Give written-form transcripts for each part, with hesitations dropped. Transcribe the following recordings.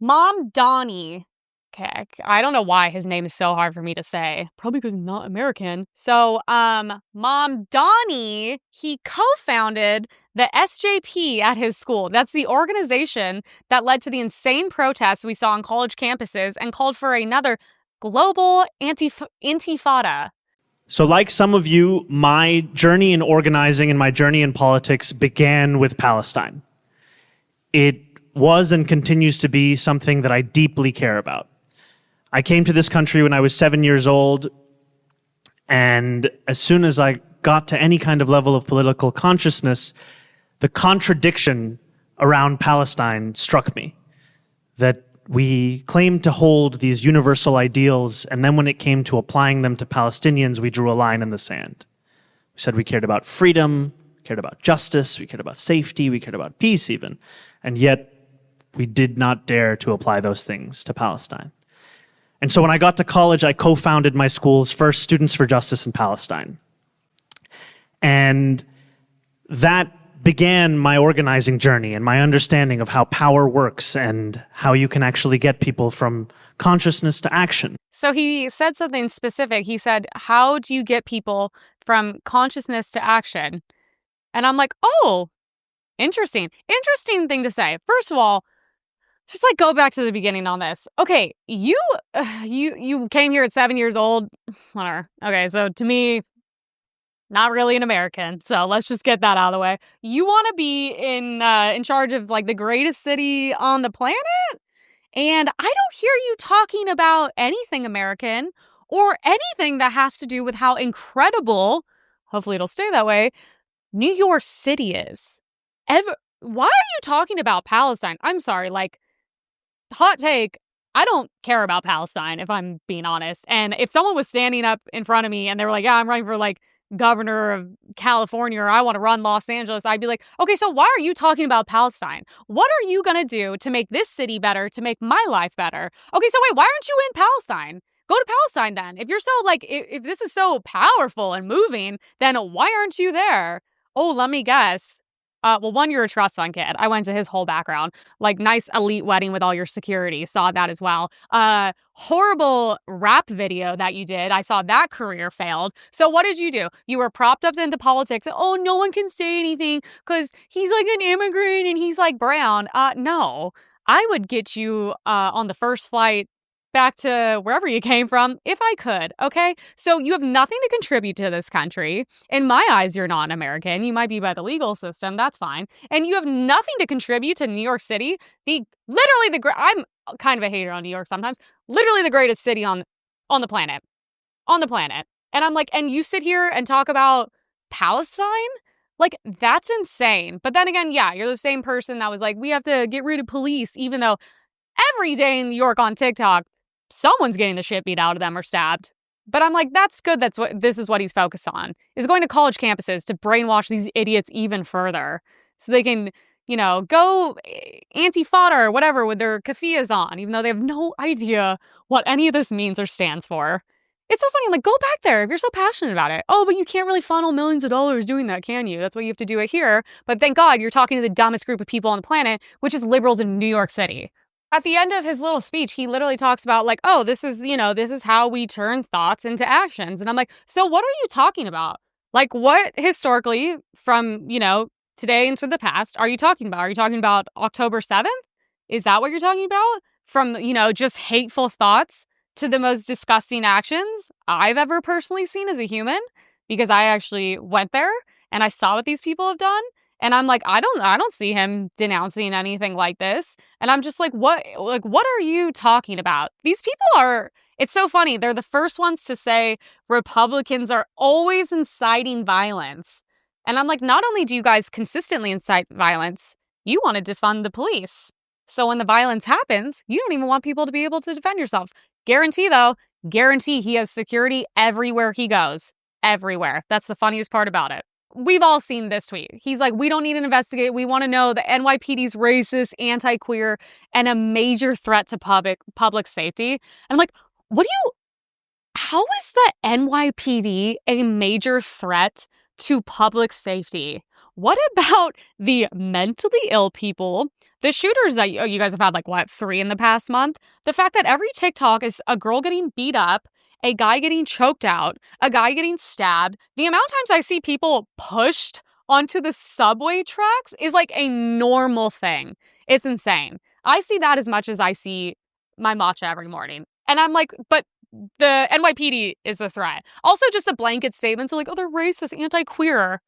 Mamdani. Okay, I don't know why his name is so hard for me to say. Probably because I'm not American. So, Mamdani, he co-founded the SJP at his school. That's the organization that led to the insane protests we saw on college campuses and called for another global intifada. So like some of you, my journey in organizing and my journey in politics began with Palestine. It was and continues to be something that I deeply care about. I came to this country when I was 7 years old, and as soon as I got to any kind of level of political consciousness, the contradiction around Palestine struck me. That we claimed to hold these universal ideals, and then when it came to applying them to Palestinians, we drew a line in the sand. We said we cared about freedom, we cared about justice, we cared about safety, we cared about peace even, and yet we did not dare to apply those things to Palestine. And so when I got to college, I co-founded my school's first Students for Justice in Palestine. And that began my organizing journey and my understanding of how power works and how you can actually get people from consciousness to action. So he said something specific. He said, how do you get people from consciousness to action? And I'm like, oh, interesting. Interesting thing to say. First of all, just like go back to the beginning on this. Okay, you came here at 7 years old. Whatever. Okay, so to me, not really an American. So let's just get that out of the way. You want to be in charge of like the greatest city on the planet? And I don't hear you talking about anything American or anything that has to do with how incredible, hopefully it'll stay that way, New York City is. Why are you talking about Palestine? I'm sorry, like, hot take, I don't care about Palestine, if I'm being honest. And if someone was standing up in front of me and they were like, yeah, I'm running for like governor of California or I want to run Los Angeles, I'd be like, okay, so why are you talking about Palestine? What are you going to do to make this city better, to make my life better? Okay, so wait, why aren't you in Palestine? Go to Palestine then. If you're so like, if this is so powerful and moving, then why aren't you there? Oh, let me guess. Well, one, you're a trust fund kid. I went to his whole background. Like, nice elite wedding with all your security. Saw that as well. Horrible rap video that you did. I saw that career failed. So what did you do? You were propped up into politics. Oh, no one can say anything because he's like an immigrant and he's like brown. No. I would get you on the first flight back to wherever you came from if I could, okay? So you have nothing to contribute to this country. In my eyes, you're not an American. You might be by the legal system. That's fine. And you have nothing to contribute to New York City. I'm kind of a hater on New York sometimes. Literally the greatest city on the planet. On the planet. And I'm like, and you sit here and talk about Palestine? Like, that's insane. But then again, yeah, you're the same person that was like, we have to get rid of police, even though every day in New York on TikTok, someone's getting the shit beat out of them or stabbed. But I'm like, that's good. This is what he's focused on, is going to college campuses to brainwash these idiots even further so they can, go anti-fodder or whatever with their keffiyehs on, even though they have no idea what any of this means or stands for. It's so funny. I'm like, go back there if you're so passionate about it. Oh, but you can't really funnel millions of dollars doing that, can you? That's why you have to do it here. But thank God you're talking to the dumbest group of people on the planet, which is liberals in New York City. At the end of his little speech, he literally talks about like, oh, this is how we turn thoughts into actions. And I'm like, so what are you talking about? Like, what historically from, today into the past are you talking about? Are you talking about October 7th? Is that what you're talking about? From, just hateful thoughts to the most disgusting actions I've ever personally seen as a human, because I actually went there and I saw what these people have done. And I'm like, I don't see him denouncing anything like this. And I'm just like, what are you talking about? These people it's so funny. They're the first ones to say Republicans are always inciting violence. And I'm like, not only do you guys consistently incite violence, you want to defund the police. So when the violence happens, you don't even want people to be able to defend yourselves. Guarantee he has security everywhere he goes. Everywhere. That's the funniest part about it. We've all seen this tweet. He's like, we don't need to investigate. We want to know the NYPD's racist, anti-queer, and a major threat to public safety. And I'm like, how is the NYPD a major threat to public safety? What about the mentally ill people, The shooters that you guys have had, like, what, 3 in the past month? The fact that every TikTok is a girl getting beat up, a guy getting choked out, a guy getting stabbed. The amount of times I see people pushed onto the subway tracks is like a normal thing. It's insane. I see that as much as I see my matcha every morning. And I'm like, but the NYPD is a threat. Also, just the blanket statements are like, oh, they're racist, anti-queer.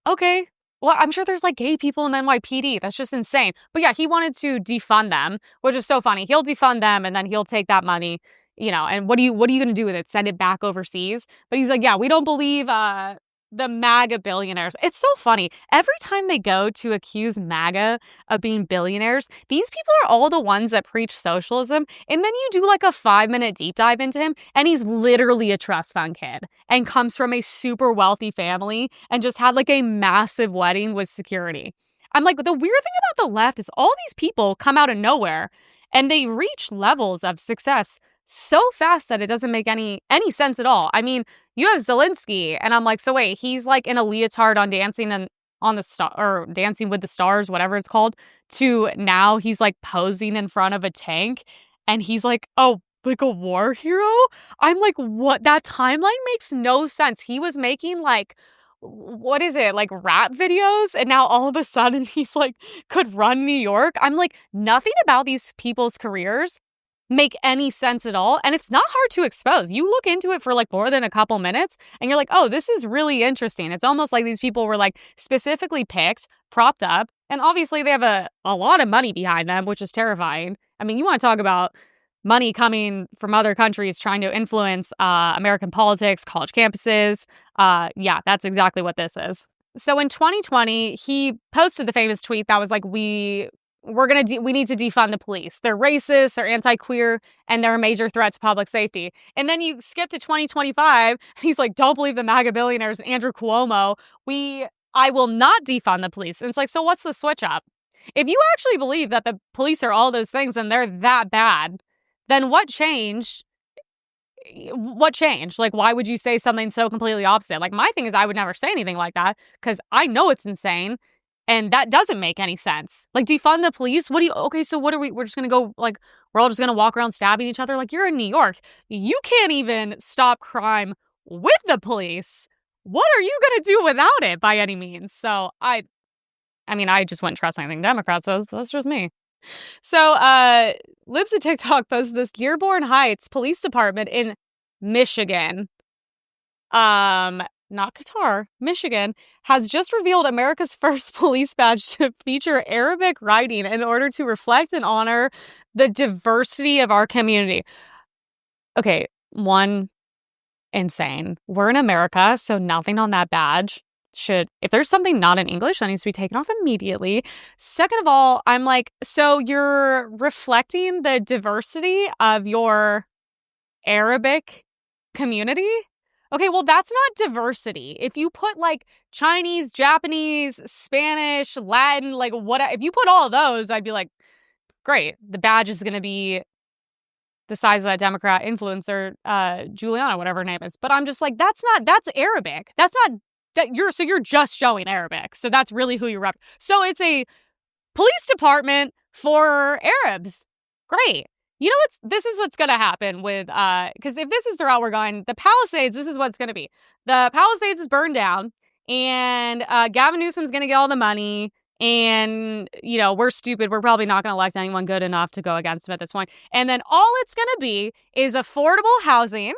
Okay. Well, I'm sure there's like gay people in the NYPD. That's just insane. But yeah, he wanted to defund them, which is so funny. He'll defund them and then he'll take that money, and what are you going to do with it? Send it back overseas? But he's like, yeah, we don't believe the MAGA billionaires. It's so funny. Every time they go to accuse MAGA of being billionaires, these people are all the ones that preach socialism. And then you do like a 5-minute deep dive into him, and he's literally a trust fund kid and comes from a super wealthy family and just had like a massive wedding with security. I'm like, the weird thing about the left is all these people come out of nowhere and they reach levels of success so fast that it doesn't make any sense at all. I mean, you have Zelensky, and I'm like, so wait, he's like in a leotard on Dancing on the Star or Dancing with the Stars, whatever it's called, to now he's like posing in front of a tank, and he's like, oh, like a war hero? I'm like, what? That timeline makes no sense. He was making like, what is it, like rap videos, and now all of a sudden he's like could run New York. I'm like, nothing about these people's careers make any sense at all. And it's not hard to expose. You look into it for like more than a couple minutes and you're like, oh, this is really interesting. It's almost like these people were like specifically picked, propped up, and obviously they have a lot of money behind them, which is terrifying. I mean, you want to talk about money coming from other countries trying to influence American politics, college campuses. Yeah, that's exactly what this is. So in 2020, he posted the famous tweet that was like, we need to defund the police. They're racist, they're anti-queer, and they're a major threat to public safety. And then you skip to 2025, and he's like, don't believe the MAGA billionaires, Andrew Cuomo. I will not defund the police. And it's like, so what's the switch up? If you actually believe that the police are all those things and they're that bad, then what changed? What changed? Like, why would you say something so completely opposite? Like, my thing is I would never say anything like that because I know it's insane. And that doesn't make any sense. Like, defund the police? So what are we're just going to go, like, we're all just going to walk around stabbing each other? Like, you're in New York. You can't even stop crime with the police. What are you going to do without it by any means? So I just wouldn't trust anything Democrats says, but that's just me. So, Libs of TikTok posted this Dearborn Heights Police Department in Michigan. Not Qatar, Michigan, has just revealed America's first police badge to feature Arabic writing in order to reflect and honor the diversity of our community. Okay, one, insane. We're in America, so nothing on that badge if there's something not in English, that needs to be taken off immediately. Second of all, I'm like, so you're reflecting the diversity of your Arabic community? Okay, well, that's not diversity. If you put like Chinese, Japanese, Spanish, Latin, like if you put all of those, I'd be like, great. The badge is going to be the size of that Democrat influencer, Juliana, whatever her name is. But I'm just like, that's Arabic. So you're just showing Arabic. So that's really who you rep. So it's a police department for Arabs. Great. You know this is what's going to happen with, because if this is the route we're going, the Palisades, this is what's going to be. The Palisades is burned down, and Gavin Newsom's going to get all the money, and, we're stupid. We're probably not going to elect anyone good enough to go against him at this point. And then all it's going to be is affordable housing,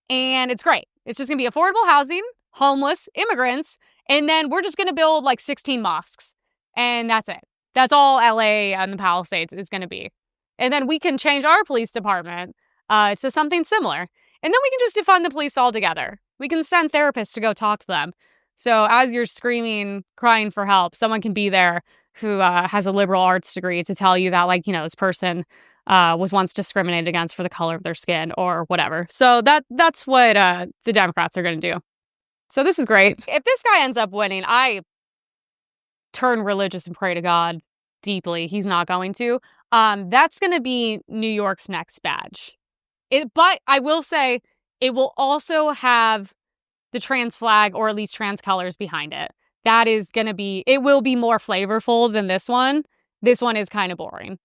and it's great. It's just going to be affordable housing, homeless, immigrants, and then we're just going to build like 16 mosques, and that's it. That's all LA and the Palisades is going to be. And then we can change our police department to something similar. And then we can just defund the police altogether. We can send therapists to go talk to them. So as you're screaming, crying for help, someone can be there who has a liberal arts degree to tell you that, this person was once discriminated against for the color of their skin or whatever. So that's what the Democrats are going to do. So this is great. If this guy ends up winning, I turn religious and pray to God deeply. He's not going to. That's going to be New York's next badge. But I will say it will also have the trans flag, or at least trans colors behind it. That is going to be, it will be more flavorful than this one. This one is kind of boring.